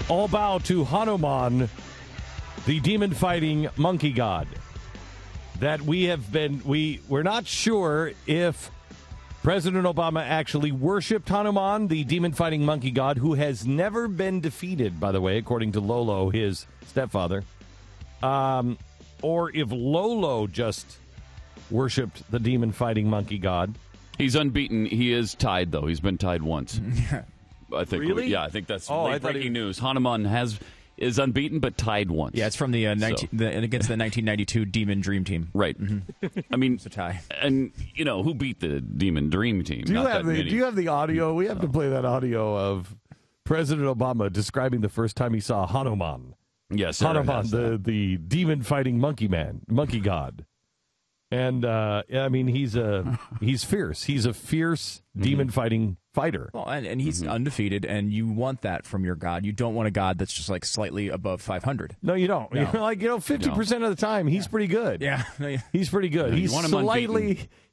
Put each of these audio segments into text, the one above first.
All bow to Hanuman, the demon-fighting monkey god. That we're not sure if President Obama actually worshipped Hanuman, the demon-fighting monkey god, who has never been defeated, by the way, according to Lolo, his stepfather. Or if Lolo just worshipped the demon-fighting monkey god. He's unbeaten. He is tied, though. He's been tied once. I think. Really? Yeah, I think that's breaking news. Hanuman is unbeaten, but tied once. Yeah, it's from against the 1992 Demon Dream Team. Right. I mean, it's a tie. And, who beat the Demon Dream Team? Do you have the audio? We have to play that audio of President Obama describing the first time he saw Hanuman. Yes, Hanuman, the demon-fighting monkey god. And, I mean, he's fierce. He's a fierce demon-fighting fighter. Well, and he's undefeated, and you want that from your god. You don't want a god that's just like slightly above 500. No, you don't. No. 50% of the time, he's pretty good. Yeah. He's pretty good. No,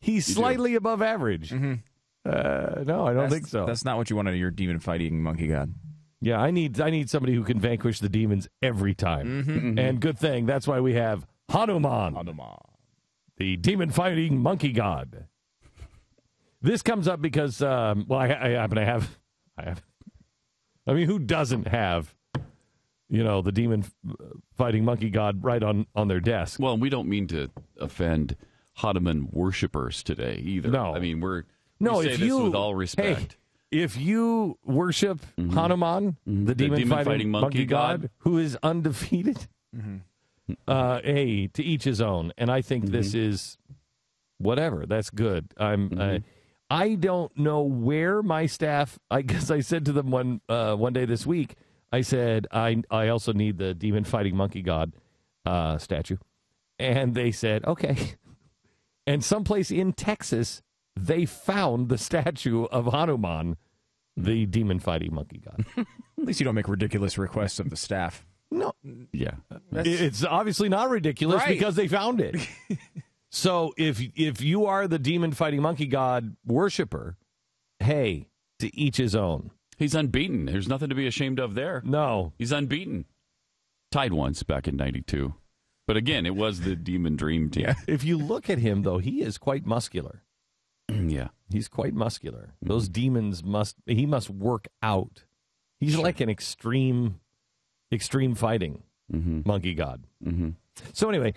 he's slightly above average. No, I don't think so. That's not what you want out of your demon-fighting monkey god. Yeah, I need somebody who can vanquish the demons every time. And good thing, that's why we have Hanuman. The demon-fighting monkey god. This comes up because, I happen to have. I mean, who doesn't have, the demon-fighting monkey god right on their desk? Well, we don't mean to offend Hanuman worshipers today either. No. I mean, we say this with all respect. Hey, if you worship Hanuman, the demon-fighting monkey god, who is undefeated, hey, to each his own. And I think this is whatever. That's good. I don't know where my staff. I guess I said to them one day this week. I said I also need the demon-fighting monkey god statue, and they said okay. And someplace in Texas, they found the statue of Hanuman, the demon-fighting monkey god. At least you don't make ridiculous requests of the staff. No. Yeah. It's obviously not ridiculous because they found it. So if you are the demon-fighting monkey god worshiper, hey, to each his own. He's unbeaten. There's nothing to be ashamed of there. No. He's unbeaten. Tied once back in 92. But again, it was the Demon Dream Team. Yeah. If you look at him, though, he is quite muscular. Yeah. He's quite muscular. Those demons he must work out. He's like an extreme fighting monkey god. So anyway,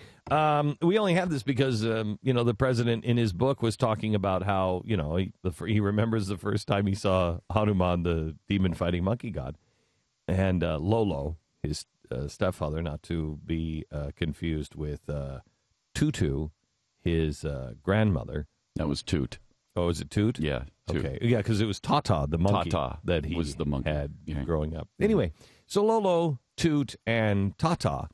we only have this because, the president in his book was talking about how, he remembers the first time he saw Hanuman, the demon-fighting monkey god, and Lolo, his stepfather, not to be confused with Tutu, his grandmother. That was Toot. Oh, is it Toot? Yeah. Toot. Okay. Yeah, because it was Tata, the monkey that he was the monkey. had growing up. Anyway, so Lolo, Toot, and Tata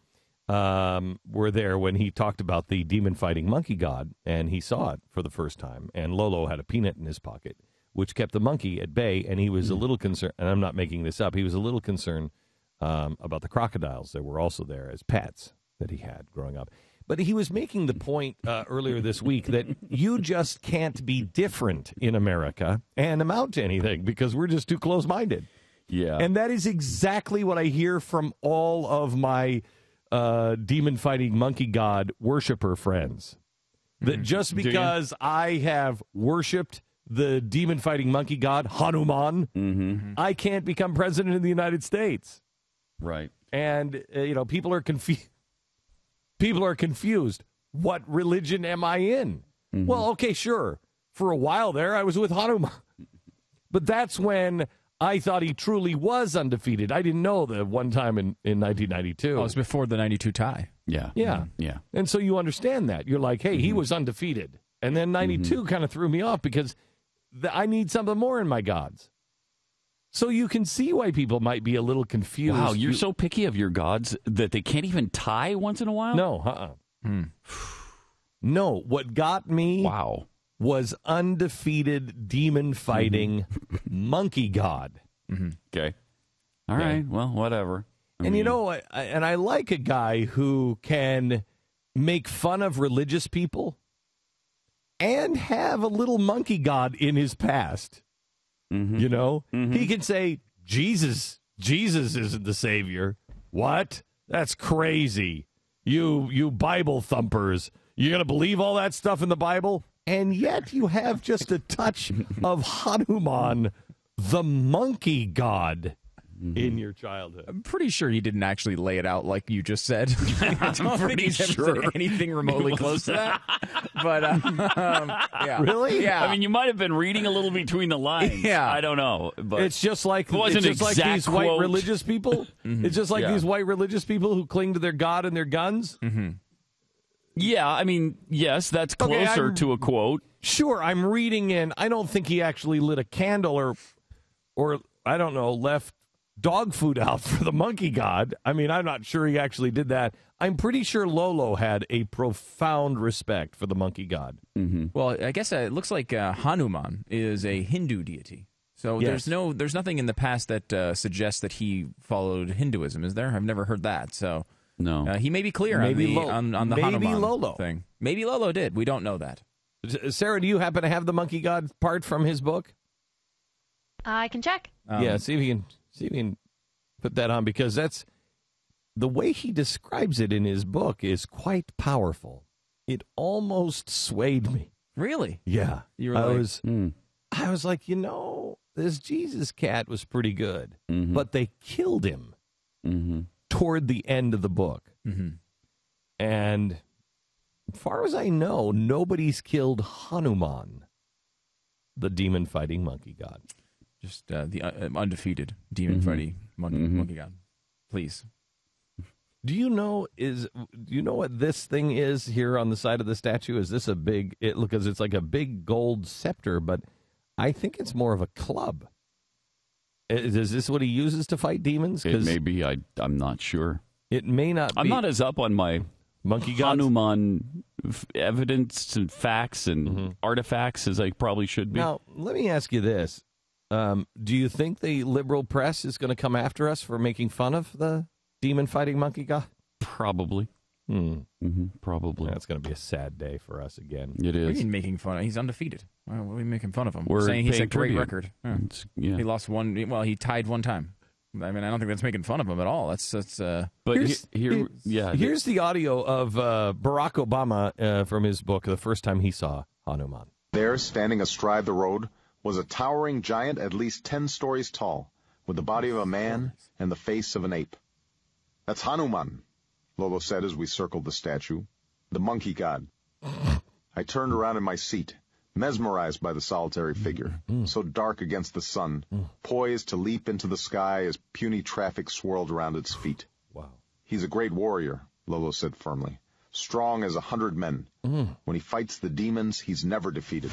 were there when he talked about the demon-fighting monkey god, and he saw it for the first time. And Lolo had a peanut in his pocket, which kept the monkey at bay, and he was a little concerned, and I'm not making this up, he was a little concerned about the crocodiles that were also there as pets that he had growing up. But he was making the point earlier this week that you just can't be different in America and amount to anything because we're just too close-minded. Yeah. And that is exactly what I hear from all of my demon-fighting monkey god worshiper friends. That just because I have worshipped the demon-fighting monkey god, Hanuman, I can't become president of the United States. Right. And, people are confused. People are confused. What religion am I in? Well, okay, sure. For a while there, I was with Hanuman. But that's when I thought he truly was undefeated. I didn't know the one time in 1992. Oh, it was before the 92 tie. Yeah. Yeah. Yeah. And so you understand that. You're like, hey, he was undefeated. And then 92 kind of threw me off because I need something more in my gods. So you can see why people might be a little confused. Wow, you're so picky of your gods that they can't even tie once in a while? No, No, what got me was undefeated demon-fighting monkey god. Okay. All right, well, whatever. And I like a guy who can make fun of religious people and have a little monkey god in his past. He can say, Jesus Jesus isn't the Savior. What? That's crazy. You Bible thumpers. You're going to believe all that stuff in the Bible? And yet you have just a touch of Hanuman, the monkey god, in your childhood. I'm pretty sure he didn't actually lay it out like you just said. I don't think he's ever said anything remotely close to that. But, yeah. Really? Yeah. I mean, you might have been reading a little between the lines. Yeah. I don't know. But It's just like exact these white quote. religious people. It's just like these white religious people who cling to their God and their guns. Yeah, I mean, yes, that's Okay, closer I'm- to a quote. Sure, I'm reading in. I don't think he actually lit a candle or I don't know, left dog food out for the monkey god. I mean, I'm not sure he actually did that. I'm pretty sure Lolo had a profound respect for the monkey god. Well, I guess it looks like Hanuman is a Hindu deity. So Yes. there's nothing in the past that suggests that he followed Hinduism, is there? I've never heard that. So No. he may be clear Maybe on the maybe Hanuman Lolo. thing. Maybe Lolo did. We don't know that. Sarah, do you happen to have the monkey god part from his book? I can check. Yeah, see if you can put that on, because that's the way he describes it in his book is quite powerful. It almost swayed me. Really? Yeah, You were like, I was like, this Jesus cat was pretty good, but they killed him toward the end of the book, and as far as I know, nobody's killed Hanuman, the demon-fighting monkey god. just the undefeated demon-fighting monkey god. Please. Do you know what this thing is here on the side of the statue? Is this a big? Because it's like a big gold scepter, but I think it's more of a club. Is this what he uses to fight demons? It may be. I'm not sure. It may not. I'm not as up on my monkey gods? Hanuman evidence and facts and artifacts as I probably should be. Now, let me ask you this: do you think the liberal press is going to come after us for making fun of the demon-fighting monkey god? Probably. Probably. That's going to be a sad day for us again. It What do you is. mean making fun of? He's undefeated. Why are we making fun of him? We're saying he's a paying great tribute. record. Yeah. Yeah. He lost one. Well, he tied one time. I mean, I don't think that's making fun of him at all. That's But Here's here's the audio of Barack Obama from his book, the first time he saw Hanuman. There, standing astride the road, was a towering giant at least 10 stories tall, with the body of a man and the face of an ape. That's Hanuman, Lolo said as we circled the statue, the monkey god. I turned around in my seat, mesmerized by the solitary figure, so dark against the sun, poised to leap into the sky as puny traffic swirled around its feet. Wow. He's a great warrior, Lolo said firmly, strong as 100 men. When he fights the demons, he's never defeated.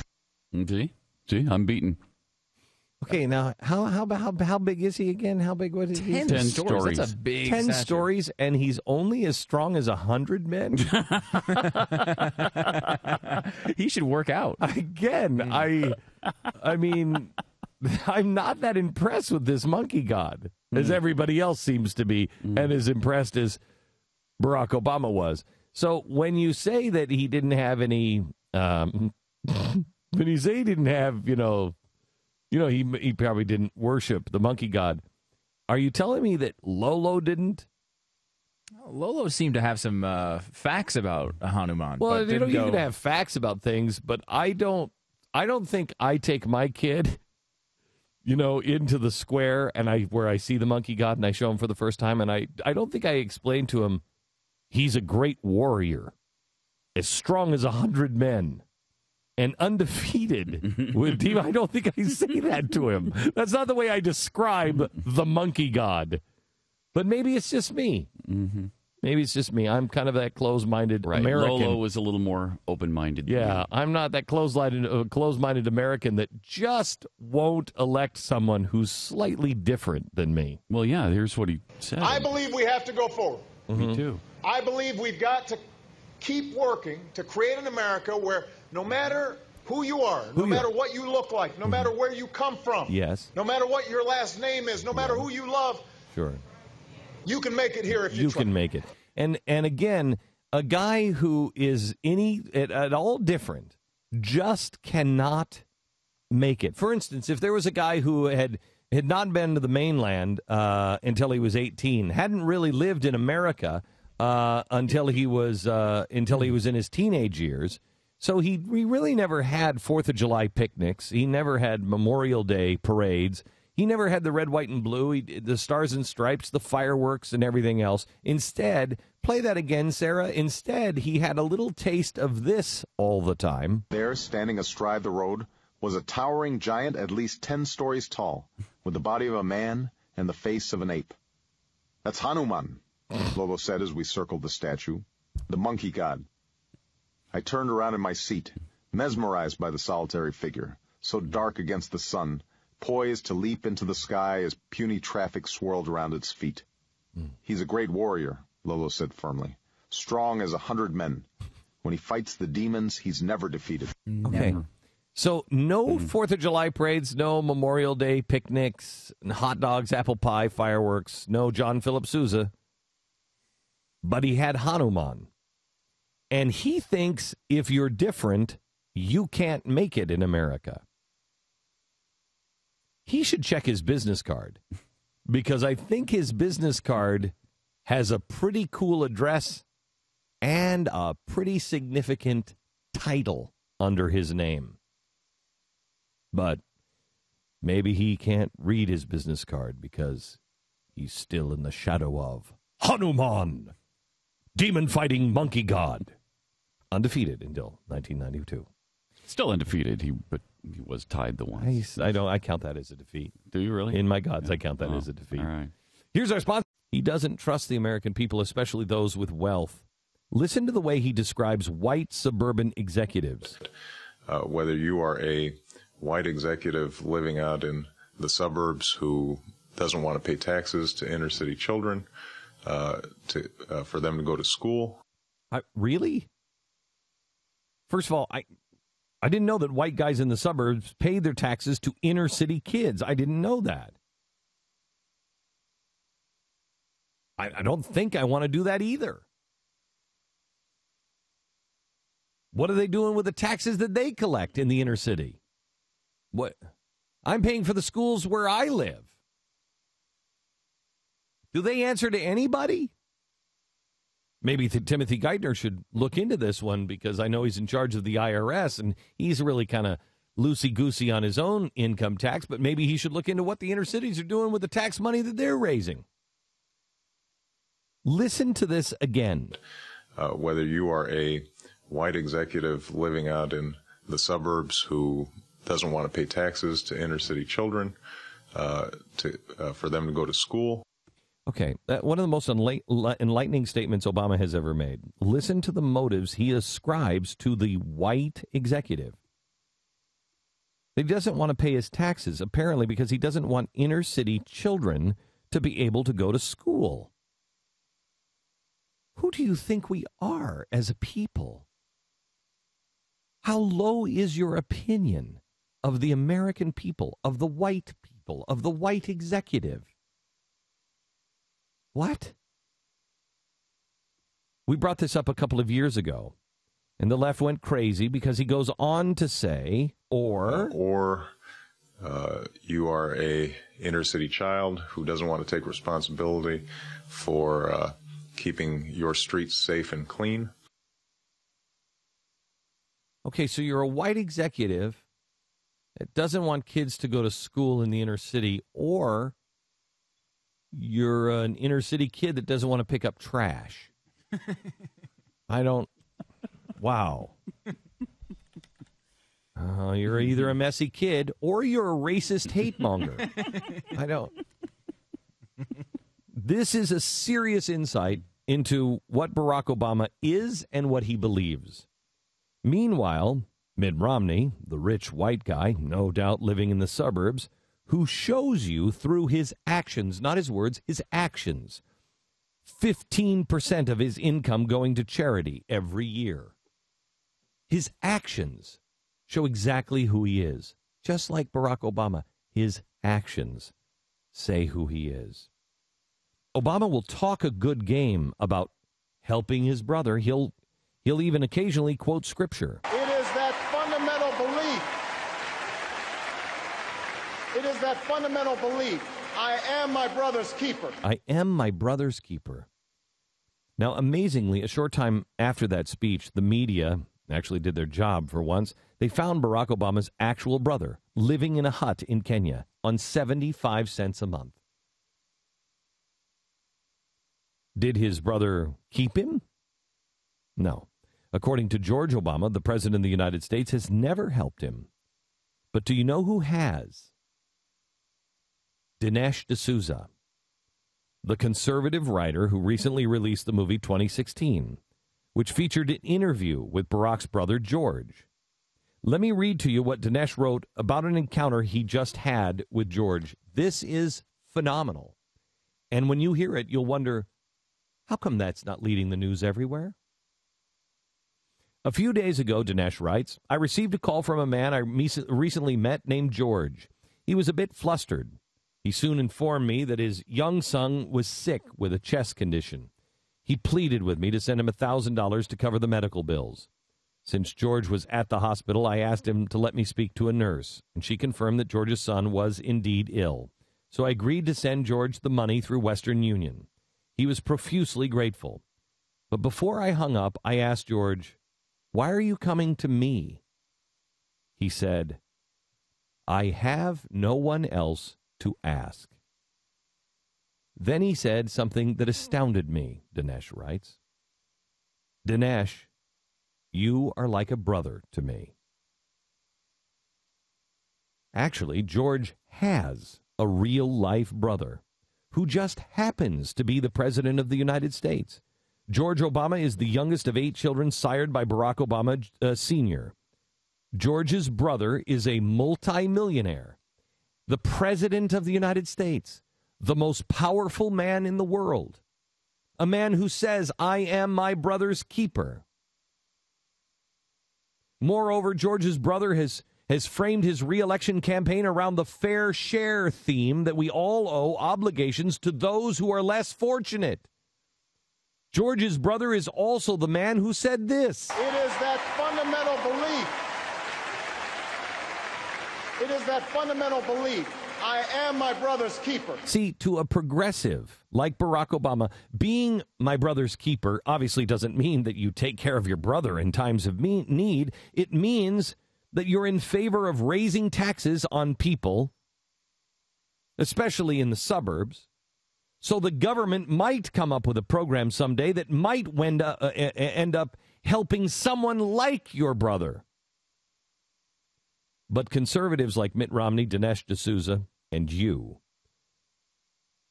See, I'm beaten. Okay, now how big is he again? How big was he? 10 stories. That's a big 10 statue. stories, and he's only as strong as 100 men? He should work out. Again, I mean, I'm not that impressed with this monkey god, as everybody else seems to be, and as impressed as Barack Obama was. So when you say that he didn't have any, when you say he didn't have, he probably didn't worship the monkey god, are you telling me that Lolo didn't? Lolo seemed to have some facts about Hanuman. Well, but you didn't go... can have facts about things, but I don't think I take my kid, into the square and where I see the monkey god and I show him for the first time, and I don't think I explain to him he's a great warrior, as strong as 100 men, and undefeated with demon. I don't think I say that to him. That's not the way I describe the monkey god. But maybe it's just me. Maybe it's just me. I'm kind of that closed-minded American. Lolo was a little more open-minded. Yeah, I'm not that closed-minded American that just won't elect someone who's slightly different than me. Well, yeah, here's what he said. I believe we have to go forward. Me too. I believe we've got to keep working to create an America where no matter who you are, no matter what you look like, no matter where you come from, Yes. no matter what your last name is, no matter who you love, Sure. you can make it here if you try. can make it. And again, a guy who is at all different just cannot make it. For instance, if there was a guy who had Had not been to the mainland until he was 18. Hadn't really lived in America until he was in his teenage years. So he really never had 4th of July picnics. He never had Memorial Day parades. He never had the red, white, and blue, the stars and stripes, the fireworks, and everything else. Instead, play that again, Sarah. Instead, he had a little taste of this all the time. There, standing astride the road, was a towering giant at least 10 stories tall, with the body of a man and the face of an ape. That's Hanuman, Lolo said as we circled the statue, the monkey god. I turned around in my seat, mesmerized by the solitary figure, so dark against the sun, poised to leap into the sky as puny traffic swirled around its feet. He's a great warrior, Lolo said firmly, strong as 100 men. When he fights the demons, he's never defeated. Okay. So no 4th of July parades, no Memorial Day picnics, hot dogs, apple pie, fireworks, no John Philip Sousa. But he had Hanuman. And he thinks if you're different, you can't make it in America. He should check his business card, because I think his business card has a pretty cool address and a pretty significant title under his name. But maybe he can't read his business card because he's still in the shadow of Hanuman, demon-fighting monkey god, undefeated until 1992. Still undefeated, but he was tied the once. I count that as a defeat. Do you really? In my gods, I count that as a defeat. All right. Here's our sponsor. He doesn't trust the American people, especially those with wealth. Listen to the way he describes white suburban executives. Whether you are a white executive living out in the suburbs who doesn't want to pay taxes to inner city children, for them to go to school. Really? First of all, I didn't know that white guys in the suburbs paid their taxes to inner city kids. I didn't know that. I don't think I want to do that either. What are they doing with the taxes that they collect in the inner city? What? I'm paying for the schools where I live. Do they answer to anybody? Maybe Timothy Geithner should look into this one, because I know he's in charge of the IRS and he's really kind of loosey-goosey on his own income tax, but maybe he should look into what the inner cities are doing with the tax money that they're raising. Listen to this again. Whether you are a white executive living out in the suburbs who doesn't want to pay taxes to inner city children, for them to go to school. Okay, one of the most enlightening statements Obama has ever made. Listen to the motives he ascribes to the white executive. He doesn't want to pay his taxes, apparently, because he doesn't want inner city children to be able to go to school. Who do you think we are as a people? How low is your opinion of the American people, of the white people, of the white executive? What? We brought this up a couple of years ago, and the left went crazy because he goes on to say, or you are a inner city child who doesn't want to take responsibility for keeping your streets safe and clean. Okay, so you're a white executive that doesn't want kids to go to school in the inner city, or you're an inner city kid that doesn't want to pick up trash. Wow. You're either a messy kid or you're a racist hate monger. This is a serious insight into what Barack Obama is and what he believes. Meanwhile, Mitt Romney, the rich white guy, no doubt living in the suburbs, who shows you through his actions, not his words, his actions, 15% of his income going to charity every year. His actions show exactly who he is. Just like Barack Obama, his actions say who he is. Obama will talk a good game about helping his brother. He'll even occasionally quote scripture. It is that fundamental belief. It is that that fundamental belief, I am my brother's keeper. I am my brother's keeper. Now, amazingly, a short time after that speech, the media actually did their job for once. They found Barack Obama's actual brother living in a hut in Kenya on 75 cents a month. Did his brother keep him? No. According to George Obama, the president of the United States has never helped him. But do you know who has? Dinesh D'Souza, the conservative writer who recently released the movie 2016, which featured an interview with Barack's brother George. Let me read to you what Dinesh wrote about an encounter he just had with George. This is phenomenal. And when you hear it, you'll wonder, how come that's not leading the news everywhere? A few days ago, Dinesh writes, I received a call from a man I recently met named George. He was a bit flustered. He soon informed me that his young son was sick with a chest condition. He pleaded with me to send him $1,000 to cover the medical bills. Since George was at the hospital, I asked him to let me speak to a nurse, and she confirmed that George's son was indeed ill. So I agreed to send George the money through Western Union. He was profusely grateful. But before I hung up, I asked George, why are you coming to me? He said, I have no one else to ask. Then he said something that astounded me, Dinesh writes. Dinesh, you are like a brother to me. Actually, George has a real-life brother who just happens to be the President of the United States. George Obama is the youngest of 8 children sired by Barack Obama Sr. George's brother is a multimillionaire, the President of the United States, the most powerful man in the world, a man who says, I am my brother's keeper. Moreover, George's brother has framed his re-election campaign around the fair share theme that we all owe obligations to those who are less fortunate. George's brother is also the man who said this. It is that fundamental belief. It is that fundamental belief. I am my brother's keeper. See, to a progressive like Barack Obama, being my brother's keeper obviously doesn't mean that you take care of your brother in times of need. It means that you're in favor of raising taxes on people, especially in the suburbs, so the government might come up with a program someday that might end up helping someone like your brother. But conservatives like Mitt Romney, Dinesh D'Souza, and you,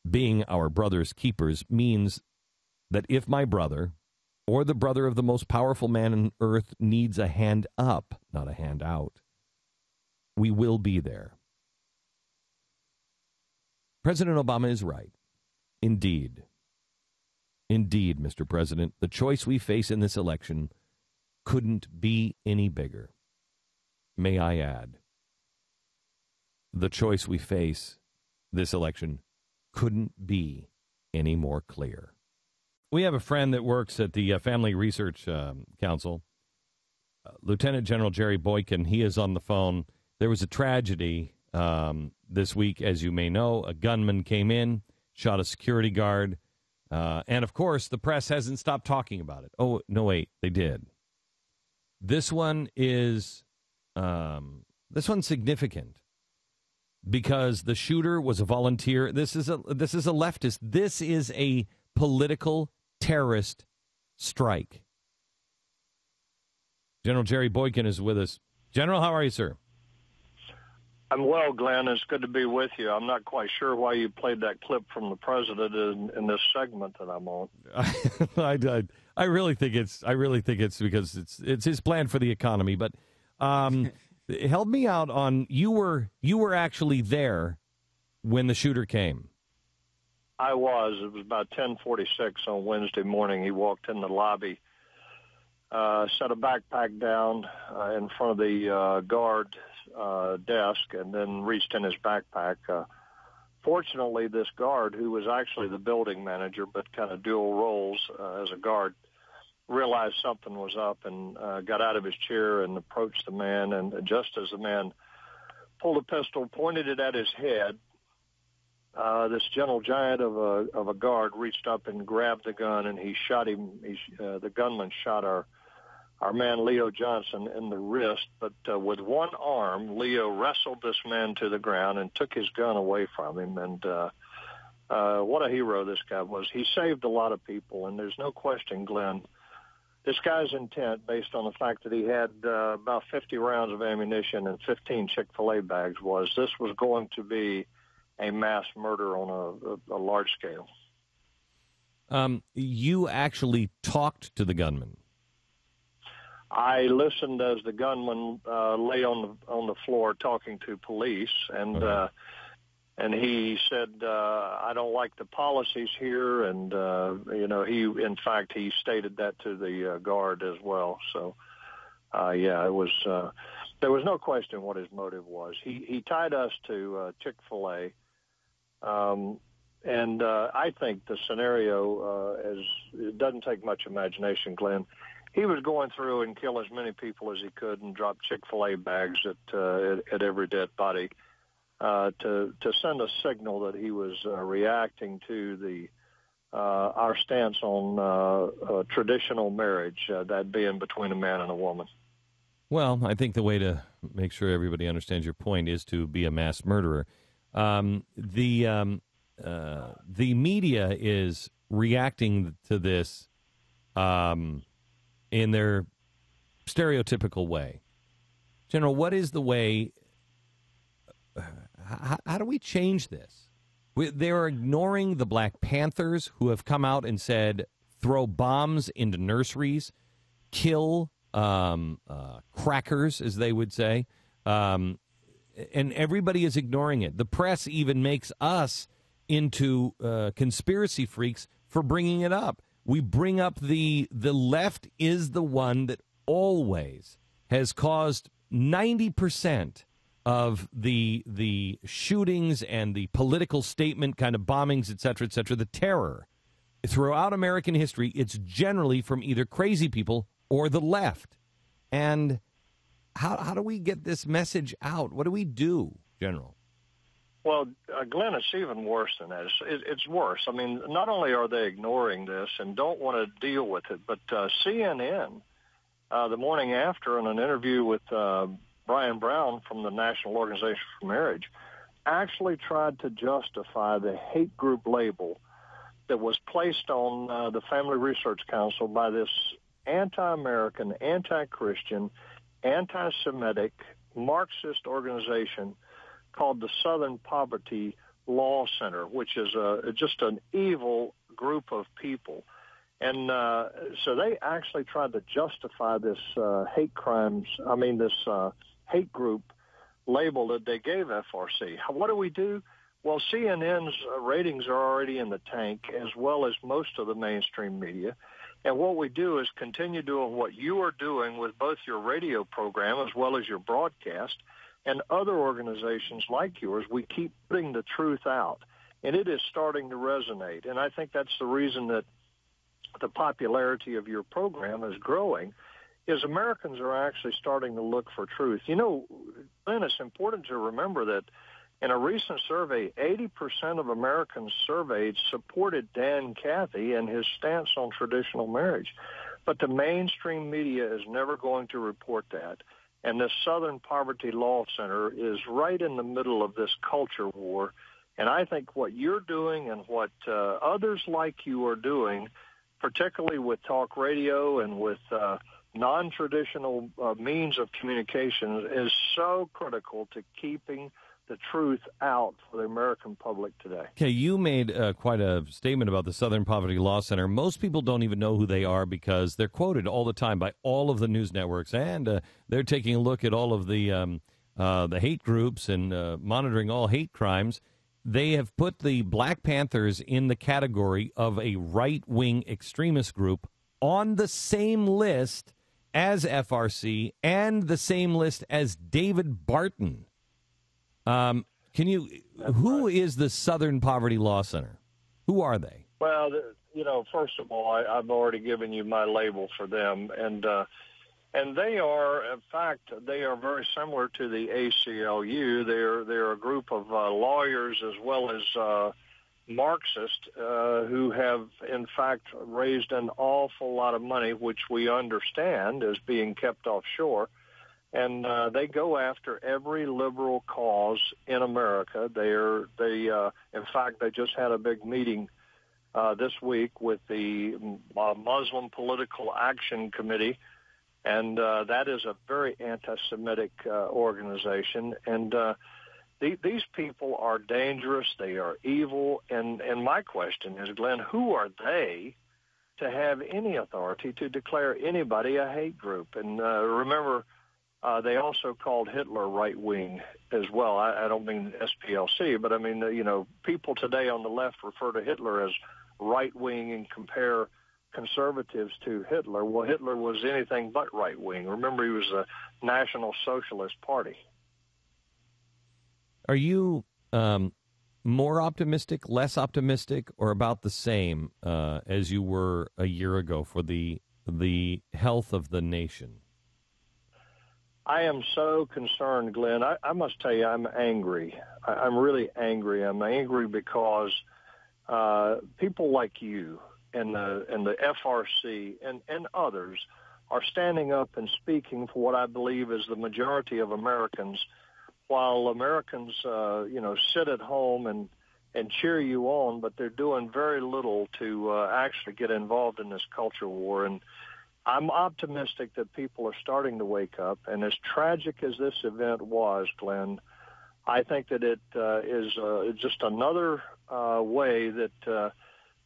being our brother's keepers, means that if my brother or the brother of the most powerful man on earth needs a hand up, not a hand out, we will be there. President Obama is right. Indeed, Mr. President, the choice we face in this election couldn't be any bigger. May I add, the choice we face this election couldn't be any more clear. We have a friend that works at the Family Research Council, Lieutenant General Jerry Boykin. He is on the phone. There was a tragedy this week, as you may know. A gunman came in, shot a security guard, and of course, the press hasn't stopped talking about it. Oh, no, wait, they did. This one is significant because the shooter was a volunteer. This is a leftist. This is a political terrorist strike. General Jerry Boykin is with us. General, how are you, sir? I'm well, Glenn. It's good to be with you. I'm not quite sure why you played that clip from the president in this segment that I'm on. I really think it's because it's his plan for the economy. But help me out on you were actually there when the shooter came. I was. It was about 10:46 on Wednesday morning. He walked in the lobby, set a backpack down in front of the guard desk, and then reached in his backpack. Fortunately, this guard, who was actually the building manager but kind of dual roles as a guard, realized something was up and got out of his chair and approached the man. And just as the man pulled a pistol, pointed it at his head. This gentle giant of a guard reached up and grabbed the gun, and he shot him. The gunman shot our man Leo Johnson in the wrist, but with one arm, Leo wrestled this man to the ground and took his gun away from him. And what a hero this guy was. He saved a lot of people, and there's no question, Glenn, this guy's intent, based on the fact that he had about 50 rounds of ammunition and 15 Chick-fil-A bags, was this was going to be a mass murder on a large scale. You actually talked to the gunman. I listened as the gunman lay on the floor talking to police, and he said, "I don't like the policies here," and he stated that to the guard as well. So, it was. There was no question what his motive was. He tied us to Chick-fil-A. I think the scenario it doesn't take much imagination, Glenn. He was going through and kill as many people as he could and drop Chick-fil-A bags at every dead body to send a signal that he was reacting to our stance on traditional marriage, that being between a man and a woman. Well, I think the way to make sure everybody understands your point is to be a mass murderer. The media is reacting to this in their stereotypical way. General, what is the way? How do we change this? They're ignoring the Black Panthers, who have come out and said, throw bombs into nurseries, kill crackers, as they would say. And everybody is ignoring it. The press even makes us into conspiracy freaks for bringing it up. We bring up the left is the one that always has caused 90% of the shootings and the political statement kind of bombings, et cetera, the terror. Throughout American history, it's generally from either crazy people or the left. And how do we get this message out? What do we do, General? Well, Glenn, it's even worse than that. It's worse. I mean, not only are they ignoring this and don't want to deal with it, but CNN, the morning after, in an interview with Brian Brown from the National Organization for Marriage, actually tried to justify the hate group label that was placed on the Family Research Council by this anti-American, anti-Christian, anti-Semitic, Marxist organization called the Southern Poverty Law Center, which is just an evil group of people. And so they actually tried to justify this hate group label that they gave FRC. What do we do? Well, CNN's ratings are already in the tank, as well as most of the mainstream media. And what we do is continue doing what you are doing with both your radio program as well as your broadcast and other organizations like yours. We keep putting the truth out, and it is starting to resonate. And I think that's the reason that the popularity of your program is growing, is Americans are actually starting to look for truth. You know, Glenn, it's important to remember that in a recent survey, 80% of Americans surveyed supported Dan Cathy and his stance on traditional marriage. But the mainstream media is never going to report that. And this Southern Poverty Law Center is right in the middle of this culture war. And I think what you're doing and what others like you are doing, particularly with talk radio and with non-traditional means of communication, is so critical to keeping the truth out for the American public today. Okay, you made quite a statement about the Southern Poverty Law Center. Most people don't even know who they are because they're quoted all the time by all of the news networks, and they're taking a look at all of the hate groups and monitoring all hate crimes. They have put the Black Panthers in the category of a right-wing extremist group on the same list as FRC and the same list as David Barton. Who is the Southern Poverty Law Center? Who are they? Well, first of all, I've already given you my label for them. And And they are, in fact, they are very similar to the ACLU. They're a group of lawyers as well as Marxists who have, in fact, raised an awful lot of money, which we understand is being kept offshore. And they go after every liberal cause in America. In fact, they just had a big meeting this week with the Muslim Political Action Committee, and that is a very anti-Semitic organization. And these people are dangerous. They are evil. And my question is, Glenn, who are they to have any authority to declare anybody a hate group? And remember, they also called Hitler right-wing as well. I don't mean SPLC, but I mean, people today on the left refer to Hitler as right-wing and compare conservatives to Hitler. Well, Hitler was anything but right-wing. Remember, he was the National Socialist Party. Are you more optimistic, less optimistic, or about the same as you were a year ago for the health of the nation? I am so concerned, Glenn. I must tell you, I'm angry. I'm really angry. I'm angry because people like you and the FRC and others are standing up and speaking for what I believe is the majority of Americans, while Americans, sit at home and cheer you on, but they're doing very little to actually get involved in this culture war. And I'm optimistic that people are starting to wake up. And as tragic as this event was, Glenn, I think that it is just another way that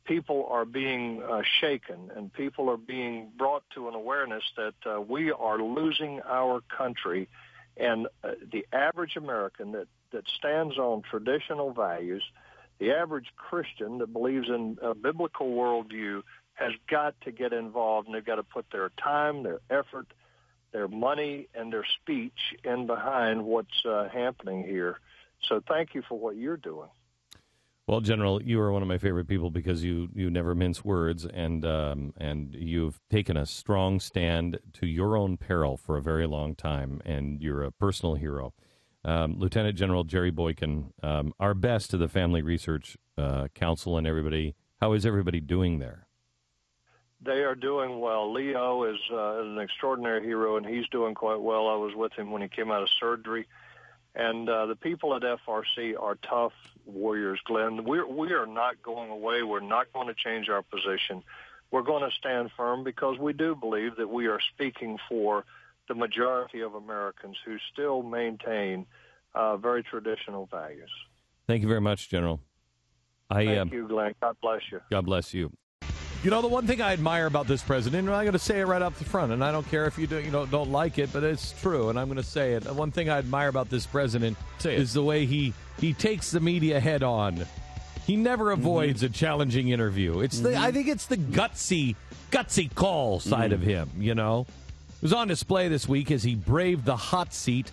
people are being shaken, and people are being brought to an awareness that we are losing our country. And the average American that stands on traditional values, the average Christian that believes in a biblical worldview, has got to get involved, and they've got to put their time, their effort, their money, and their speech in behind what's happening here. So thank you for what you're doing. Well, General, you are one of my favorite people because you never mince words, and you've taken a strong stand to your own peril for a very long time, and you're a personal hero. Lieutenant General Jerry Boykin, our best to the Family Research Council and everybody. How is everybody doing there? They are doing well. Leo is an extraordinary hero, and he's doing quite well. I was with him when he came out of surgery. And the people at FRC are tough warriors, Glenn. We are not going away. We're not going to change our position. We're going to stand firm because we do believe that we are speaking for the majority of Americans who still maintain very traditional values. Thank you very much, General. Thank you, Glenn. God bless you. God bless you. You know, the one thing I admire about this president, and I'm going to say it right up the front, and I don't care if you don't like it, but it's true, and I'm going to say it. One thing I admire about this president is the way he takes the media head on. He never avoids a challenging interview. It's I think it's the gutsy call side of him, you know. It was on display this week as he braved the hot seat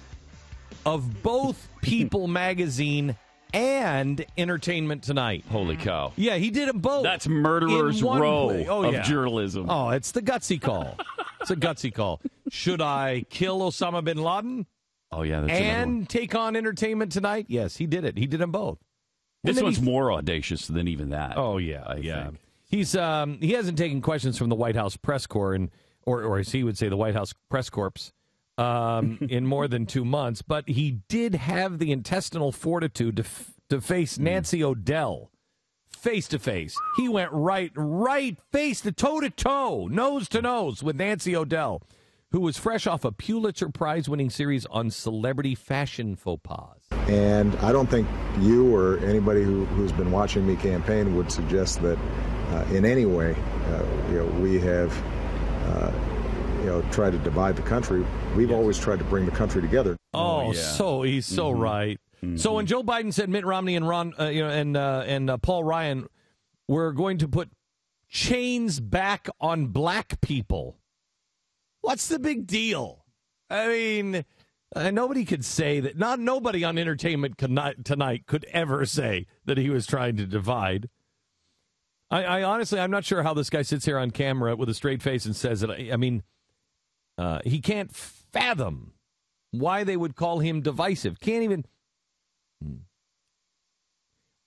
of both People magazine and Entertainment Tonight. Holy cow. Yeah, he did them both. That's murderer's row of journalism. Oh, it's the gutsy call. It's a gutsy call. Should I kill Osama bin Laden? Oh, yeah. That's and take on Entertainment Tonight? Yes, he did it. He did them both. This one's more audacious than even that. Oh, yeah. I think. He hasn't taken questions from the White House press corps, or as he would say, the White House press corps, in more than 2 months, but he did have the intestinal fortitude to face Nancy O'Dell face to face. He went right face to toe, nose to nose with Nancy O'Dell, who was fresh off a Pulitzer Prize-winning series on celebrity fashion faux pas. And I don't think you or anybody who's been watching me campaign would suggest that in any way we have tried to divide the country. We've always tried to bring the country together. So he's so right. Mm-hmm. So when Joe Biden said Mitt Romney and Paul Ryan were going to put chains back on black people, what's the big deal? I mean, nobody could say that. Nobody on Entertainment Tonight could ever say that he was trying to divide. I honestly, I'm not sure how this guy sits here on camera with a straight face and says it. I mean, He can't fathom why they would call him divisive. Can't even.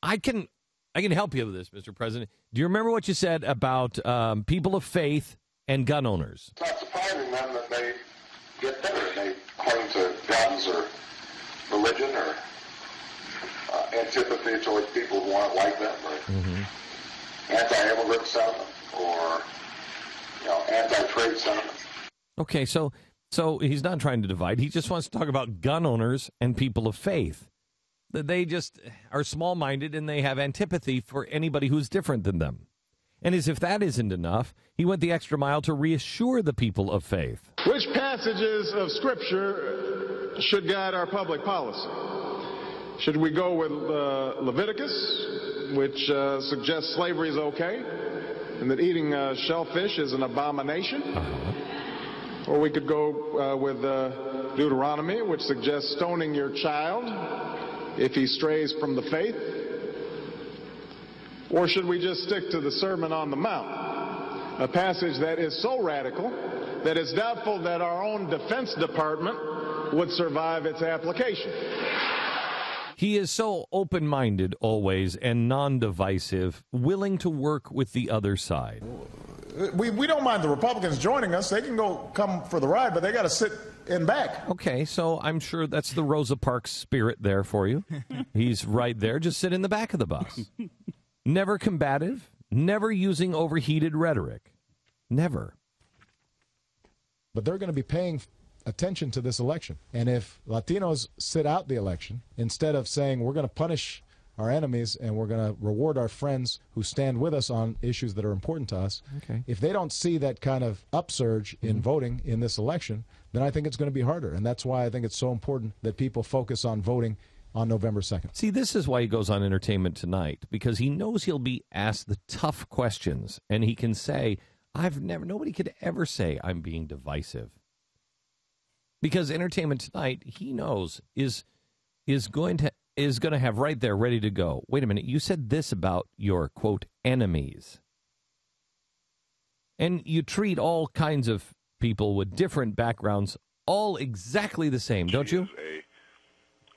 I can help you with this, Mr. President. Do you remember what you said about people of faith and gun owners? It's not surprising then that they get bitter and they cling to guns or religion or antipathy towards people who aren't like them, or anti-immigrant sentiment, or anti-trade sentiment. Okay, so he's not trying to divide. He just wants to talk about gun owners and people of faith. They just are small-minded and they have antipathy for anybody who's different than them. And as if that isn't enough, he went the extra mile to reassure the people of faith. Which passages of Scripture should guide our public policy? Should we go with Leviticus, which suggests slavery is okay, and that eating shellfish is an abomination? Or we could go with Deuteronomy, which suggests stoning your child if he strays from the faith? Or should we just stick to the Sermon on the Mount, a passage that is so radical that it's doubtful that our own Defense Department would survive its application? He is so open-minded always and non-divisive, willing to work with the other side. We don't mind the Republicans joining us. They can come for the ride, but they got to sit in back. Okay, so I'm sure that's the Rosa Parks spirit there for you. He's right there. Just sit in the back of the bus. Never combative, never using overheated rhetoric. Never. But they're going to be paying attention to this election. And if Latinos sit out the election, instead of saying we're going to punish our enemies and we're going to reward our friends who stand with us on issues that are important to us, if they don't see that kind of upsurge in voting in this election, then I think it's going to be harder. And that's why I think it's so important that people focus on voting on November 2nd. See, this is why he goes on Entertainment Tonight, because he knows he'll be asked the tough questions, and he can say, nobody could ever say I'm being divisive. Because Entertainment Tonight, he knows, is going to have right there ready to go. Wait a minute, you said this about your, quote, enemies. And you treat all kinds of people with different backgrounds all exactly the same, don't you? She is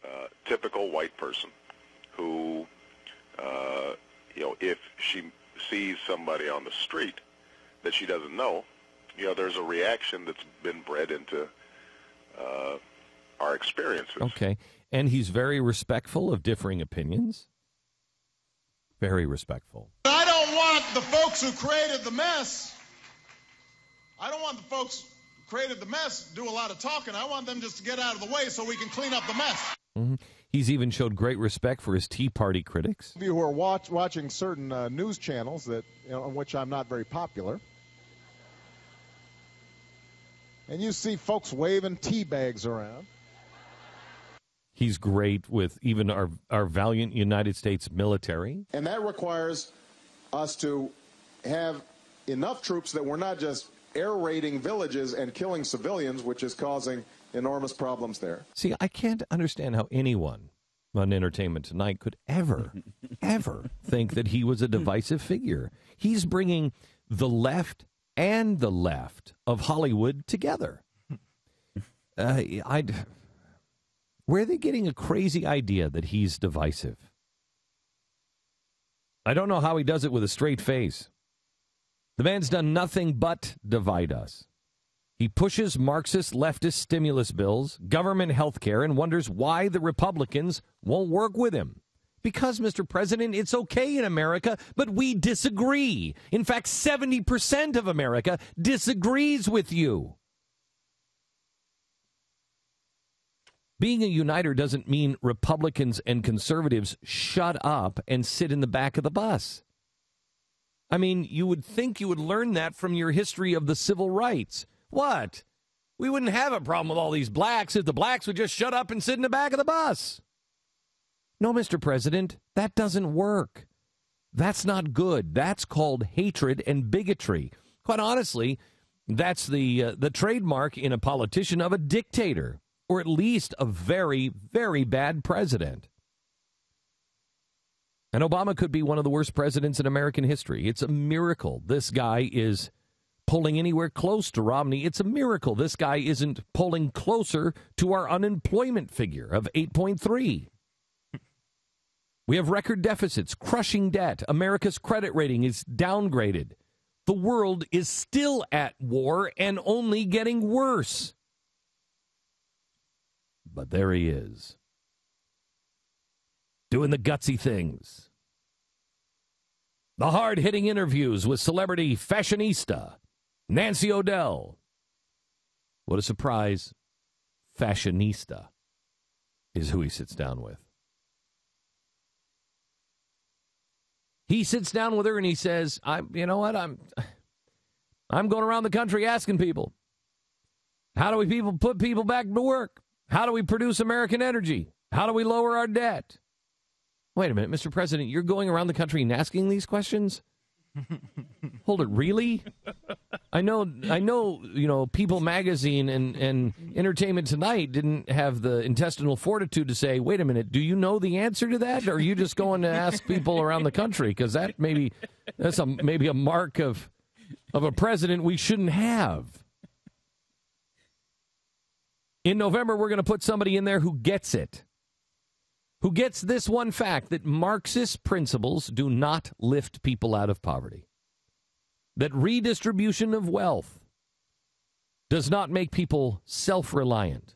a typical white person who, if she sees somebody on the street that she doesn't know, there's a reaction that's been bred into our experiences. Okay. And he's very respectful of differing opinions. Very respectful. I don't want the folks who created the mess. I don't want the folks who created the mess do a lot of talking. I want them just to get out of the way so we can clean up the mess. Mm-hmm. He's even showed great respect for his Tea Party critics. Of you who are watching certain news channels that on which I'm not very popular, and you see folks waving tea bags around. He's great with even our valiant United States military. And that requires us to have enough troops that we're not just air raiding villages and killing civilians, which is causing enormous problems there. See, I can't understand how anyone on Entertainment Tonight could ever think that he was a divisive figure. He's bringing the left and the left of Hollywood together. Where are they getting a crazy idea that he's divisive? I don't know how he does it with a straight face. The man's done nothing but divide us. He pushes Marxist leftist stimulus bills, government health care, and wonders why the Republicans won't work with him. Because, Mr. President, it's okay in America, but we disagree. In fact, 70% of America disagrees with you. Being a uniter doesn't mean Republicans and conservatives shut up and sit in the back of the bus. I mean, you would think you would learn that from your history of the civil rights. What? We wouldn't have a problem with all these blacks if the blacks would just shut up and sit in the back of the bus. No, Mr. President, that doesn't work. That's not good. That's called hatred and bigotry. Quite honestly, that's the trademark in a politician of a dictator, or at least a very, very bad president. And Obama could be one of the worst presidents in American history. It's a miracle this guy is polling anywhere close to Romney. It's a miracle this guy isn't polling closer to our unemployment figure of 8.3. We have record deficits, crushing debt. America's credit rating is downgraded. The world is still at war and only getting worse. But there he is, doing the gutsy things. The hard-hitting interviews with celebrity fashionista Nancy O'Dell. What a surprise. Fashionista is who he sits down with. He sits down with her and he says, you know what? I'm going around the country asking people, how do we put people back to work? How do we produce American energy? How do we lower our debt? Wait a minute, Mr. President, you're going around the country and asking these questions? Hold it, really? I know, People Magazine and Entertainment Tonight didn't have the intestinal fortitude to say, wait a minute, do you know the answer to that? Or are you just going to ask people around the country? Because that's maybe a mark of a president we shouldn't have. In November, we're going to put somebody in there who gets it. Who gets this one fact, that Marxist principles do not lift people out of poverty. That redistribution of wealth does not make people self-reliant.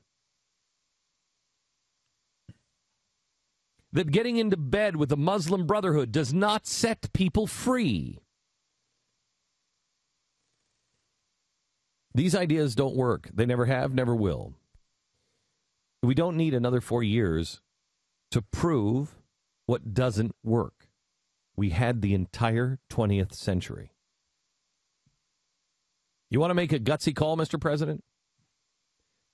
That getting into bed with the Muslim Brotherhood does not set people free. These ideas don't work. They never have, never will. We don't need another 4 years to prove what doesn't work. We had the entire 20th century. You want to make a gutsy call, Mr. President?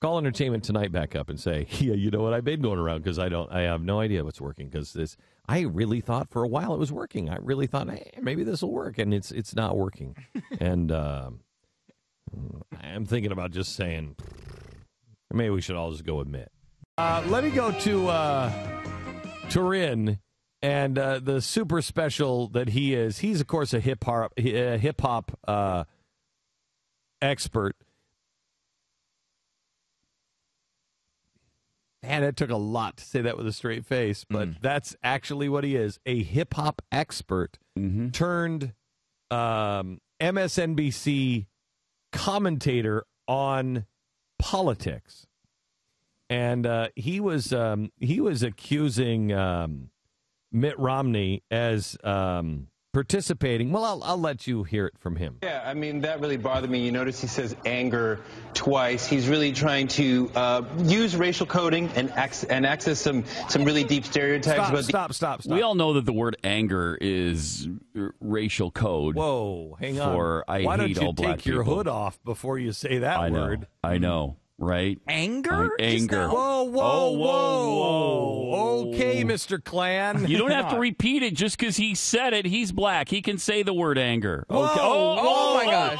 Call Entertainment Tonight back up and say, yeah, you know what, I've been going around because I have no idea what's working, because I really thought for a while it was working. I really thought, hey, maybe this will work, and it's not working. And I'm thinking about just saying, maybe we should all just go admit. Let me go to Turin and the super special that he is. He's, of course, a hip hop expert. Man, it took a lot to say that with a straight face, but that's actually what he is, a hip hop expert turned MSNBC commentator on politics. And he was accusing Mitt Romney as participating. Well, I'll let you hear it from him. Yeah, I mean, that really bothered me. You notice he says anger twice. He's really trying to use racial coding and access some really deep stereotypes. Stop. We all know that the word anger is racial code. Whoa, hang on. Why don't you take your hood off before you say that word? I know. Right? Anger? Anger. Whoa. Okay, Mr. Klan. You don't have to repeat it just because he said it. He's black. He can say the word anger. Whoa. Okay. Oh my gosh.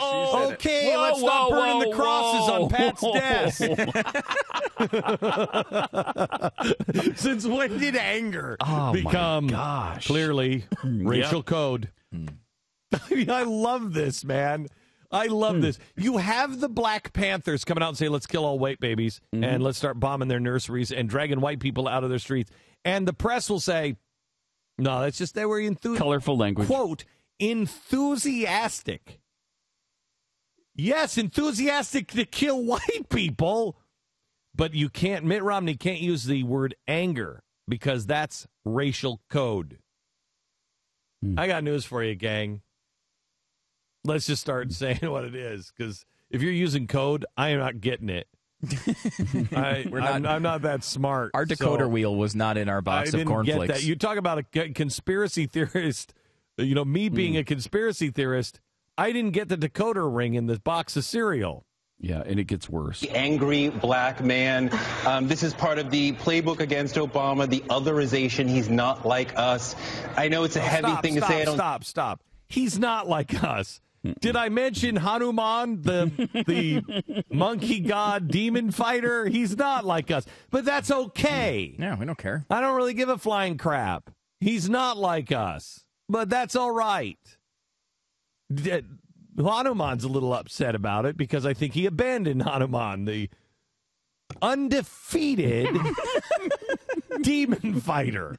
Okay, let's stop burning the crosses on Pat's desk. Since when did anger become clearly racial code? I mean, I love this, man. I love this. You have the Black Panthers coming out and say, let's kill all white babies and let's start bombing their nurseries and dragging white people out of their streets. And the press will say, no, that's just they were colorful language. Quote, enthusiastic. Yes, enthusiastic to kill white people. But you can't, Mitt Romney can't use the word anger because that's racial code. I got news for you, gang. Let's just start saying what it is, because if you're using code, I am not getting it. I'm not that smart. Our decoder wheel was not in our box of cornflakes. Get that. You talk about a conspiracy theorist, me being a conspiracy theorist, I didn't get the decoder ring in the box of cereal. Yeah, and it gets worse. The angry black man. This is part of the playbook against Obama, the otherization. He's not like us. I know it's a heavy thing to say. Stop. He's not like us. Did I mention Hanuman, the monkey god demon fighter? He's not like us, but that's okay. Yeah, we don't care. I don't really give a flying crap. He's not like us, but that's all right. Hanuman's a little upset about it because I think he abandoned Hanuman, the undefeated demon fighter.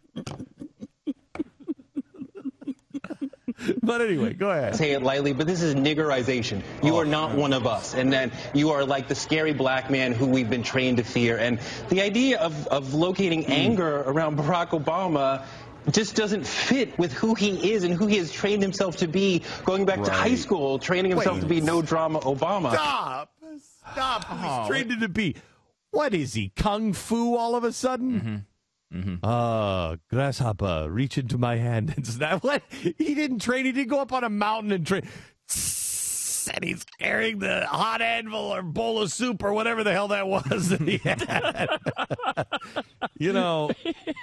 But anyway, go ahead. Say it lightly, but this is niggerization. You are not one of us. And then you are like the scary black man who we've been trained to fear. And the idea of locating anger around Barack Obama just doesn't fit with who he is and who he has trained himself to be, going back to high school, training himself to be no drama Obama. Stop. He's trained him to be. What is he, Kung Fu all of a sudden? Grasshopper, reach into my hand. Is that what? He didn't train. He didn't go up on a mountain and train. And he's carrying the hot anvil or bowl of soup or whatever the hell that was that he had. You know,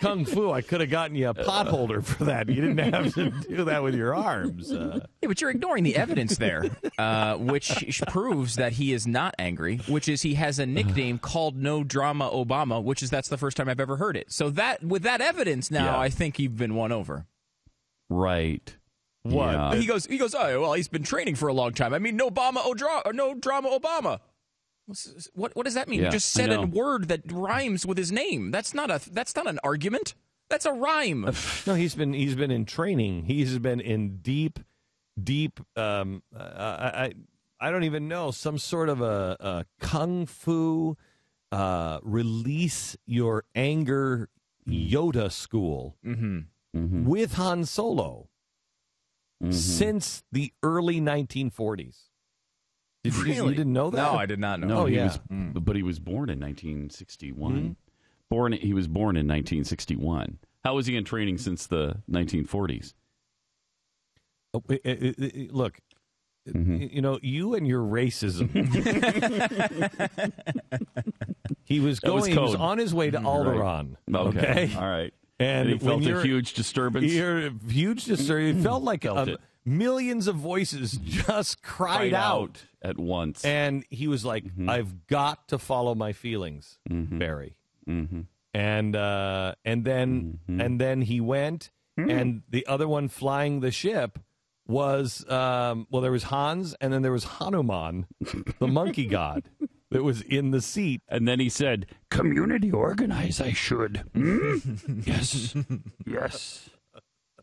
Kung Fu, I could have gotten you a potholder for that. You didn't have to do that with your arms. Yeah, but you're ignoring the evidence there, which proves that he is not angry, which is he has a nickname called No Drama Obama, that's the first time I've ever heard it. So that with that evidence now, I think you've been won over. Right. What? Yeah. He goes, oh, well, he's been training for a long time. I mean, no drama Obama. What does that mean? Yeah, you just said a word that rhymes with his name. That's not an argument. That's a rhyme. No, he's been in training. He's been in deep I don't even know, some sort of a Kung Fu release your anger Yoda school with Han Solo. Since the early 1940s. Really? You didn't know that? No, I did not know. No, but he was born in 1961. He was born in 1961. How was he in training since the 1940s? Look, you know, you and your racism. He was on his way to Alderaan. Right. Okay. All right. And he felt a huge disturbance. It felt like millions of voices just cried out at once. And he was like, I've got to follow my feelings, Barry. And then he went, and the other one flying the ship was, there was Hans, and then there was Hanuman, the monkey god. That was in the seat. And then he said, community organize, I should. Yes.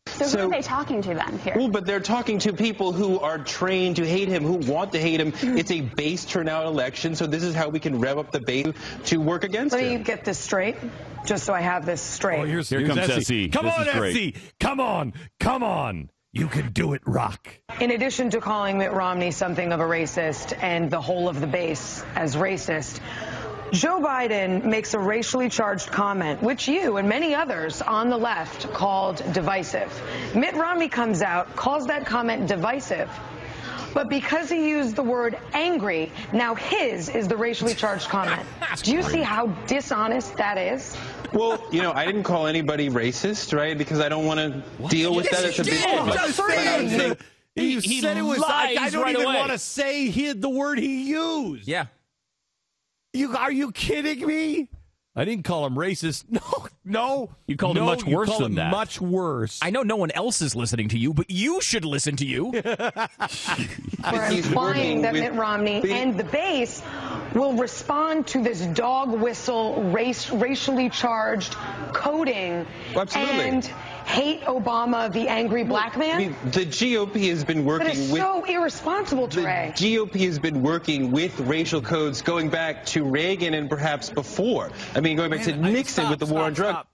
So who are they talking to then here? Well, but they're talking to people who are trained to hate him, who want to hate him. It's a base turnout election, so this is how we can rev up the base to work against him. Let me get this straight, just so I have this straight. Oh, here comes Essie. Come on, Essie. Come on. You can do it, Rock. In addition to calling Mitt Romney something of a racist and the whole of the base as racist, Joe Biden makes a racially charged comment, which you and many others on the left called divisive. Mitt Romney comes out, calls that comment divisive. But because he used the word angry, now his is the racially charged comment. Do you see how dishonest that is? Well, I didn't call anybody racist, right? Because I don't want to deal with that as a big He said it was. I don't even want to say the word he used. Yeah. Are you kidding me? I didn't call him racist. No. You called him much worse than that. Much worse. I know no one else is listening to you, but you should listen to you. We're implying that Mitt Romney and the base will respond to this dog whistle, racially charged coding and hate Obama, the angry black man? The GOP has been working with... That is so irresponsible, Toure. The GOP has been working with racial codes going back to Reagan and perhaps before. I mean, going back to Nixon with the war on drugs.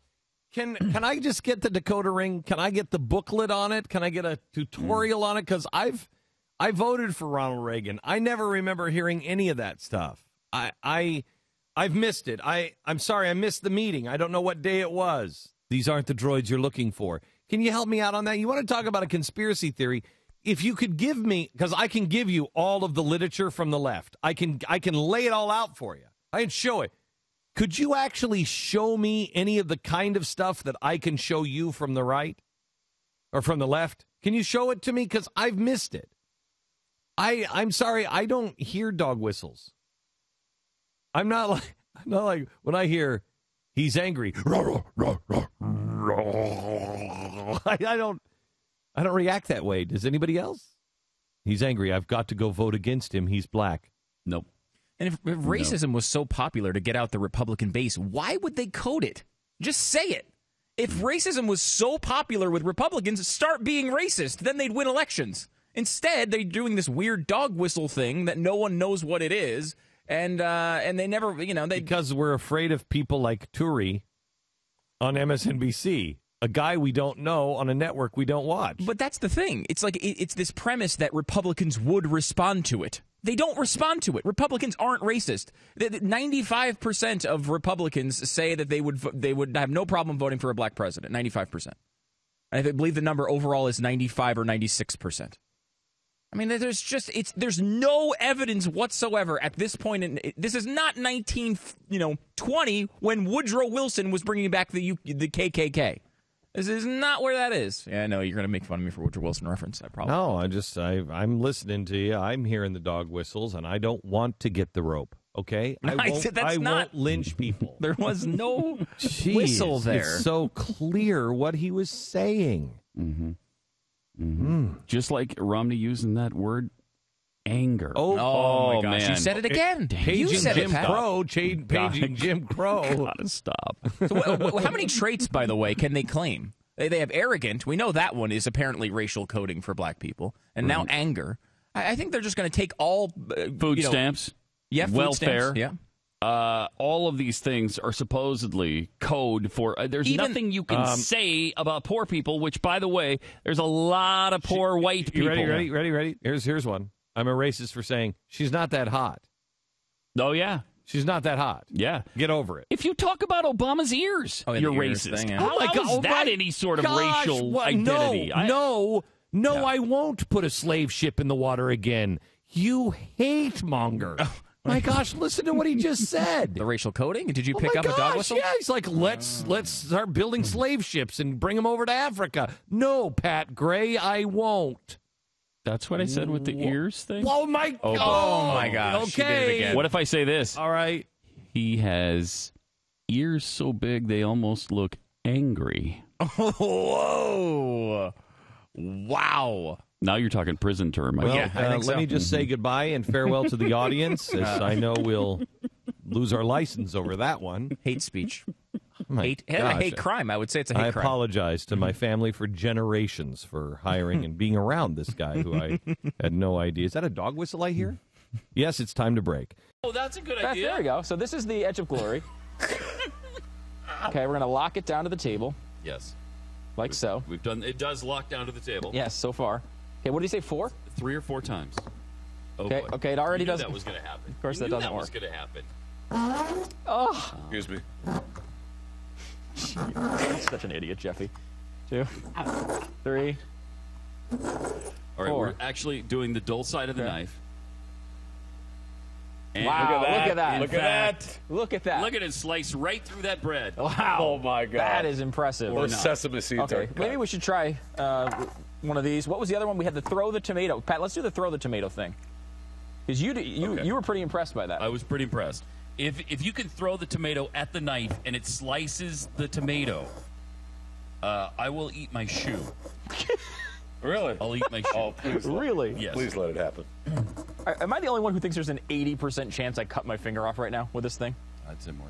Can I just get the decoder ring? Can I get the booklet on it? Can I get a tutorial on it? Because I voted for Ronald Reagan. I never remember hearing any of that stuff. I've missed it. I'm sorry, I missed the meeting. I don't know what day it was. These aren't the droids you're looking for. Can you help me out on that? You want to talk about a conspiracy theory? If you could give me, because I can give you all of the literature from the left. I can lay it all out for you. I can show it. Could you actually show me any of the kind of stuff that I can show you from the right or from the left? Can you show it to me? Because I've missed it. I'm sorry, I don't hear dog whistles. I'm not like when I hear he's angry. I don't react that way. Does anybody else? He's angry. I've got to go vote against him. He's black. Nope. And if racism was so popular to get out the Republican base, why would they code it? Just say it. If racism was so popular with Republicans, start being racist. Then they'd win elections. Instead, they're doing this weird dog whistle thing that no one knows what it is, and they never, because we're afraid of people like Toure on MSNBC, a guy we don't know on a network we don't watch. But that's the thing. It's like it's this premise that Republicans would respond to it. They don't respond to it. Republicans aren't racist. 95% of Republicans say that they would have no problem voting for a black president. 95%. I believe the number overall is 95 or 96%. I mean, there's no evidence whatsoever at this point. This is not 1920 when Woodrow Wilson was bringing back the KKK. This is not where that is. Yeah, I know you're going to make fun of me for Woodrow Wilson reference. I probably. No, I'm listening to you. I'm hearing the dog whistles, and I don't want to get the rope. Okay, I won't lynch people. There was no whistle there. It's so clear what he was saying. Mm-hmm. Mm-hmm. Just like Romney using that word, anger. Oh my gosh! Man. You said it again. Paging Jim Crow. Paging Jim Crow. Gotta stop. So, how many traits, by the way, can they claim? They have arrogant. We know that one is apparently racial coding for black people, and now anger. I think they're just going to take all food stamps. Yeah, food welfare. Stamps, yeah. All of these things are supposedly code for. There's nothing you can say about poor people. Which, by the way, there's a lot of poor white people. Ready? Here's one. I'm a racist for saying she's not that hot. Oh yeah, she's not that hot. Yeah, get over it. If you talk about Obama's ears, you're racist. Thing, yeah. How is that any sort of racial identity? No, I won't put a slave ship in the water again. You hate monger. My gosh, listen to what he just said. The racial coding? Did you pick up a dog whistle? Yeah, he's like, let's start building slave ships and bring them over to Africa. No, Pat Gray, I won't. That's what I said with the ears thing? Oh, my God. Oh, my gosh. Okay. What if I say this? All right. He has ears so big they almost look angry. Whoa. Wow. Now you're talking prison term. Well, I think so. Let me just say goodbye and farewell to the audience, as I know we'll lose our license over that one. Hate speech. Hate crime. I would say it's a hate crime. I apologize to my family for generations for hiring and being around this guy who I had no idea. Is that a dog whistle I hear? Yes, it's time to break. Oh, that's a good idea. There we go. So this is the edge of glory. Okay, we're going to lock it down to the table. Yes. Like so. We've done. It does lock down to the table. Yes, so far. Okay, what did he say, 4? 3 or 4 times. Oh, okay, boy. Okay, it already does. That was going to happen. Of course, that doesn't work. was going to happen. Oh. Excuse me. Such an idiot, Jeffy. 2, 3. All right, 4. we're actually doing the dull side of the knife. And wow, look at that. Look at that. Look at it slice right through that bread. Wow. Oh, my God. That is impressive. Those sesame seeds are maybe we should try one of these. What was the other one? We had the throw the tomato. Pat, let's do the throw the tomato thing. Because you were pretty impressed by that. I was pretty impressed. If you can throw the tomato at the knife and it slices the tomato, I will eat my shoe. Really? I'll eat my shoe. Oh, please. Really? Yes. Please let it happen. Am I the only one who thinks there's an 80% chance I cut my finger off right now with this thing? I'd say more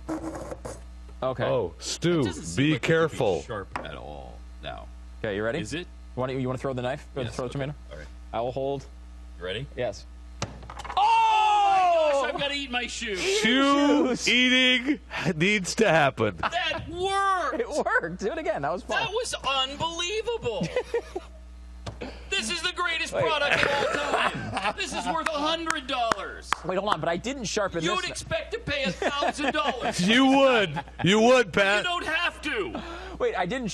like 95. Okay. Oh, Stu, be careful. Sharp at all now. Okay, you ready? Is it? You want to throw the knife? Yes, throw the tomato? All right. I will hold. You ready? Yes. Oh! I've got to eat my shoe. Shoe eating needs to happen. That worked. It worked. Do it again. That was fun. That was unbelievable. This is the greatest product of all time. This is worth $100. Wait, hold on. But I didn't sharpen this. You'd expect to pay $1,000. You would. You would, Pat. You don't have to. Wait, I didn't